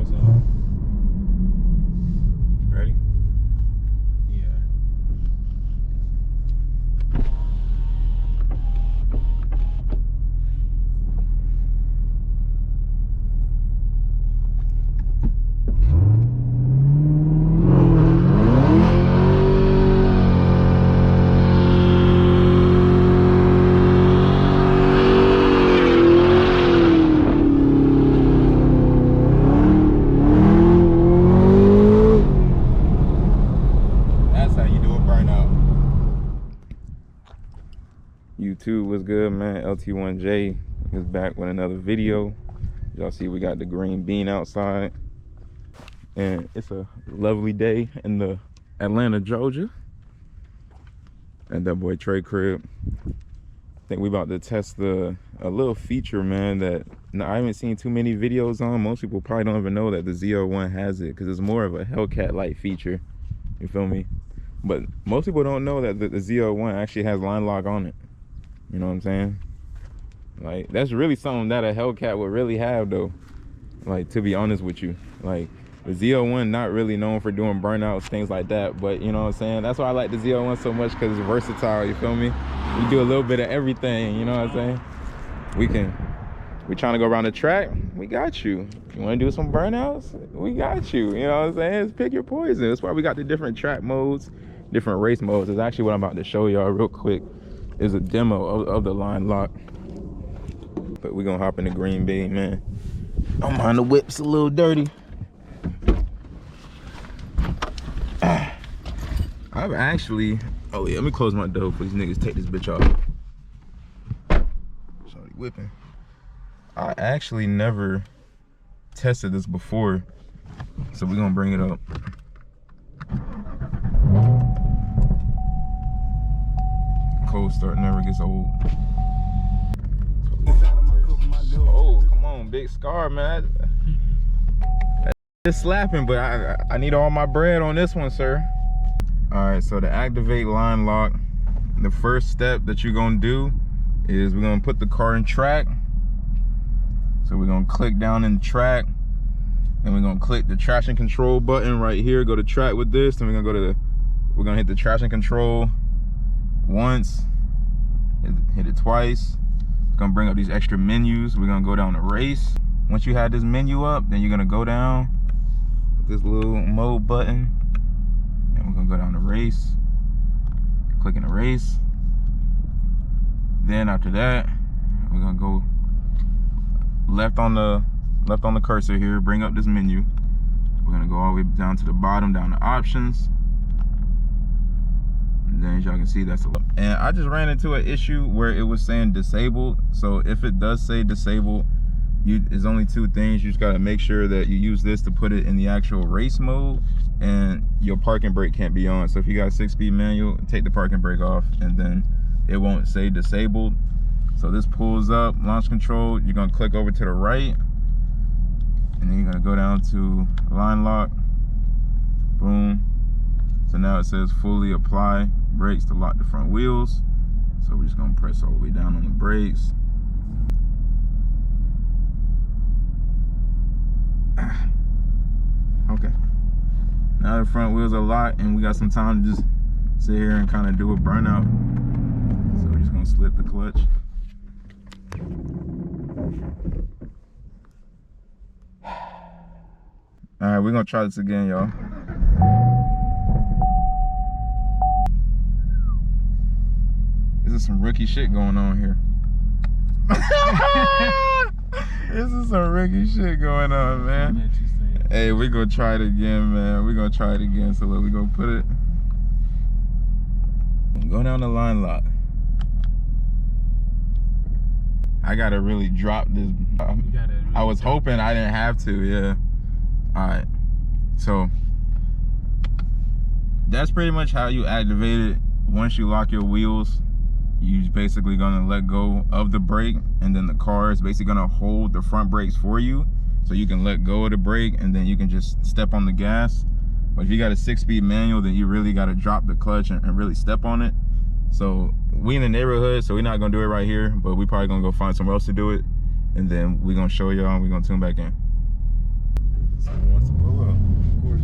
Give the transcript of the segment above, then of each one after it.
so. Ready? Yeah. YouTube, what's good, man? LT1J is back with another video. Y'all see we got the green bean outside, and it's a lovely day in the Atlanta, Georgia, at that boy Trey crib. I think we about to test a little feature, man, that I haven't seen too many videos on. Most people probably don't even know that the ZL1 has it, because it's more of a Hellcat like feature, you feel me? But most people don't know that the ZL1 actually has line lock on it. You know what I'm saying? Like, that's really something that a Hellcat would really have, though. Like, to be honest with you, like, the ZL1 not really known for doing burnouts, things like that, but you know what I'm saying? That's why I like the ZL1 so much, because it's versatile, you feel me? We do a little bit of everything, you know what I'm saying? We trying to go around the track, we got you. You want to do some burnouts, we got you. You know what I'm saying? Just pick your poison. That's why we got the different track modes, different race modes. It's actually what I'm about to show y'all real quick. Is a demo of the line lock. But we gonna hop in the green bean, man. Don't mind the whip's a little dirty. I've actually, oh yeah, let me close my door for these niggas take this bitch off. Sorry, whipping. I actually never tested this before, so we're gonna bring it up. Cold start never gets old. Oh, come on, big scar, man. It's slapping, but I need all my bread on this one, sir. All right, so to activate line lock, the first step that you're gonna do is we're gonna put the car in track. So we're gonna click down in track, and we're gonna click the traction control button right here. Go to track with this, and we're gonna hit the traction control once, hit it twice. It's gonna bring up these extra menus. We're gonna go down to race. Once you have this menu up, then you're gonna go down with this little mode button, and we're gonna go down to race, clicking the race. Then after that, we're gonna go left on the cursor here, bring up this menu. We're gonna go all the way down to the bottom, down to options. And then as y'all can see, that's a lot. And I just ran into an issue where it was saying disabled. So if it does say disabled, there's only two things. You just gotta make sure that you use this to put it in the actual race mode, and your parking brake can't be on. So if you got a 6-speed manual, take the parking brake off, and then it won't say disabled. So this pulls up, launch control, you're gonna click over to the right, and then you're gonna go down to line lock, boom. So now it says fully apply brakes to lock the front wheels. So we're just gonna press all the way down on the brakes. Okay. Now the front wheels are locked, and we got some time to just sit here and kind of do a burnout. So we're just gonna slip the clutch. All right, we're gonna try this again, y'all. This is some rookie shit going on here. This is some rookie shit going on, man. Hey, we're gonna try it again, man. We're gonna try it again. So look, we're gonna put it. Go down the line lock. I gotta really drop this. I was hoping I didn't have to, yeah. All right, so that's pretty much how you activate it. Once you lock your wheels, you're basically gonna let go of the brake, and then the car is basically gonna hold the front brakes for you, so you can let go of the brake, and then you can just step on the gas. But if you got a 6-speed manual, then you really gotta drop the clutch and really step on it. So we in the neighborhood, so we're not gonna do it right here, but we probably gonna go find somewhere else to do it, and then we're gonna show y'all and we're gonna tune back in. Someone wants to pull up, of course.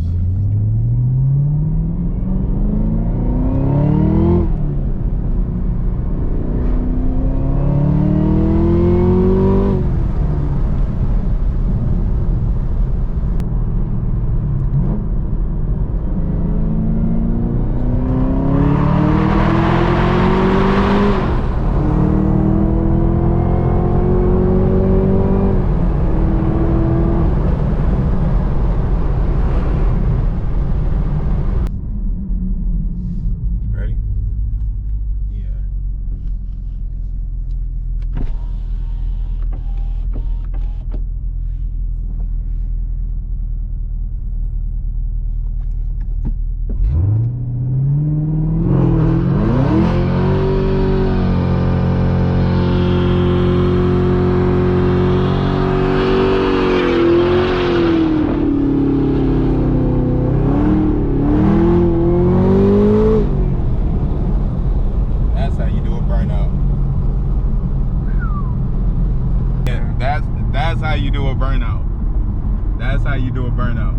That's how you do a burnout. That's how you do a burnout.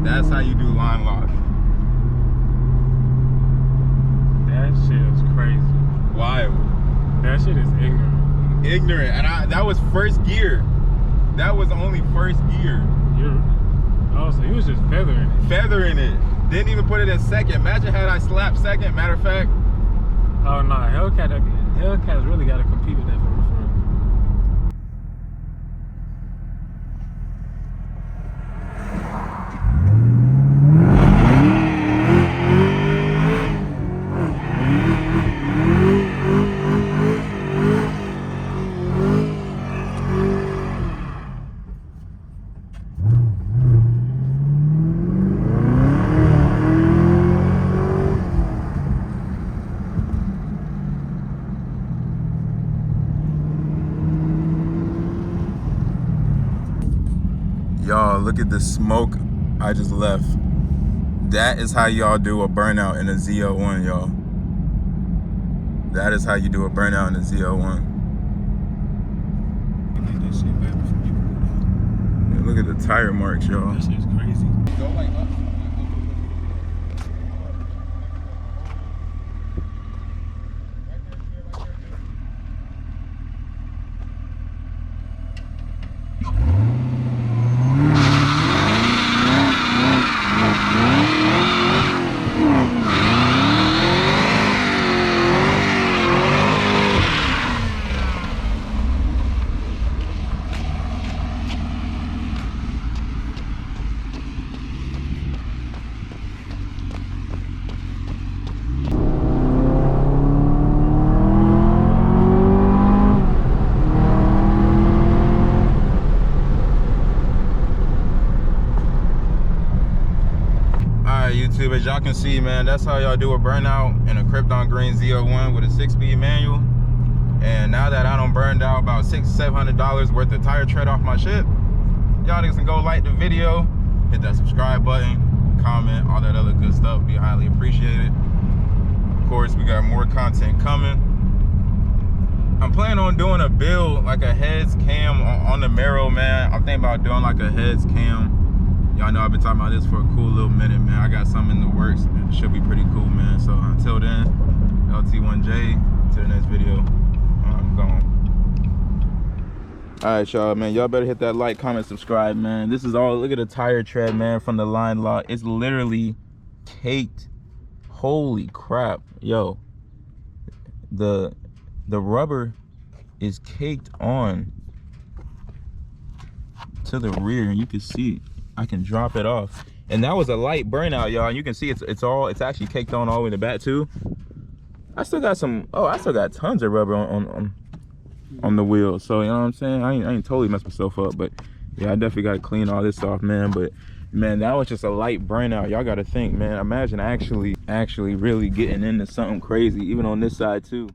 That's how you do line lock. That shit is crazy. Wild. That shit is ignorant. Ignorant. And that was first gear. That was only first gear. Oh, so he was just feathering it. Feathering it. Didn't even put it in second. Imagine had I slapped second. Matter of fact. Oh no, Hellcat's really got to compete with that for real. Y'all, look at the smoke I just left. That is how y'all do a burnout in a Z01, y'all. That is how you do a burnout in a Z01. Yeah, look at the tire marks, y'all. That shit's crazy. Go like up. YouTube, as y'all can see, man, that's how y'all do a burnout in a Krypton Green Z01 with a 6-speed manual. And now that I done burned out about $600-700 worth of tire tread off my shit, y'all niggas can go like the video, hit that subscribe button, comment, all that other good stuff, be highly appreciated. Of course, we got more content coming. I'm planning on doing a build, like a heads cam on the Camaro, man. I'm thinking about doing like a heads cam. Y'all know I've been talking about this for a cool little minute, man. I got something in the works. It should be pretty cool, man. So until then, LT1J, to the next video, I'm gone. All right, y'all, man. Y'all better hit that like, comment, subscribe, man. This is all, look at the tire tread, man, from the line lock. It's literally caked. Holy crap. Yo, the rubber is caked on to the rear, and you can see I can drop it off. And that was a light burnout, y'all. You can see it's actually caked on all the way in the back too. I still got I still got tons of rubber on the wheels. So you know what I'm saying? I ain't totally messed myself up, but yeah, I definitely gotta clean all this off, man. But man, that was just a light burnout. Y'all gotta think, man. Imagine actually really getting into something crazy, even on this side too.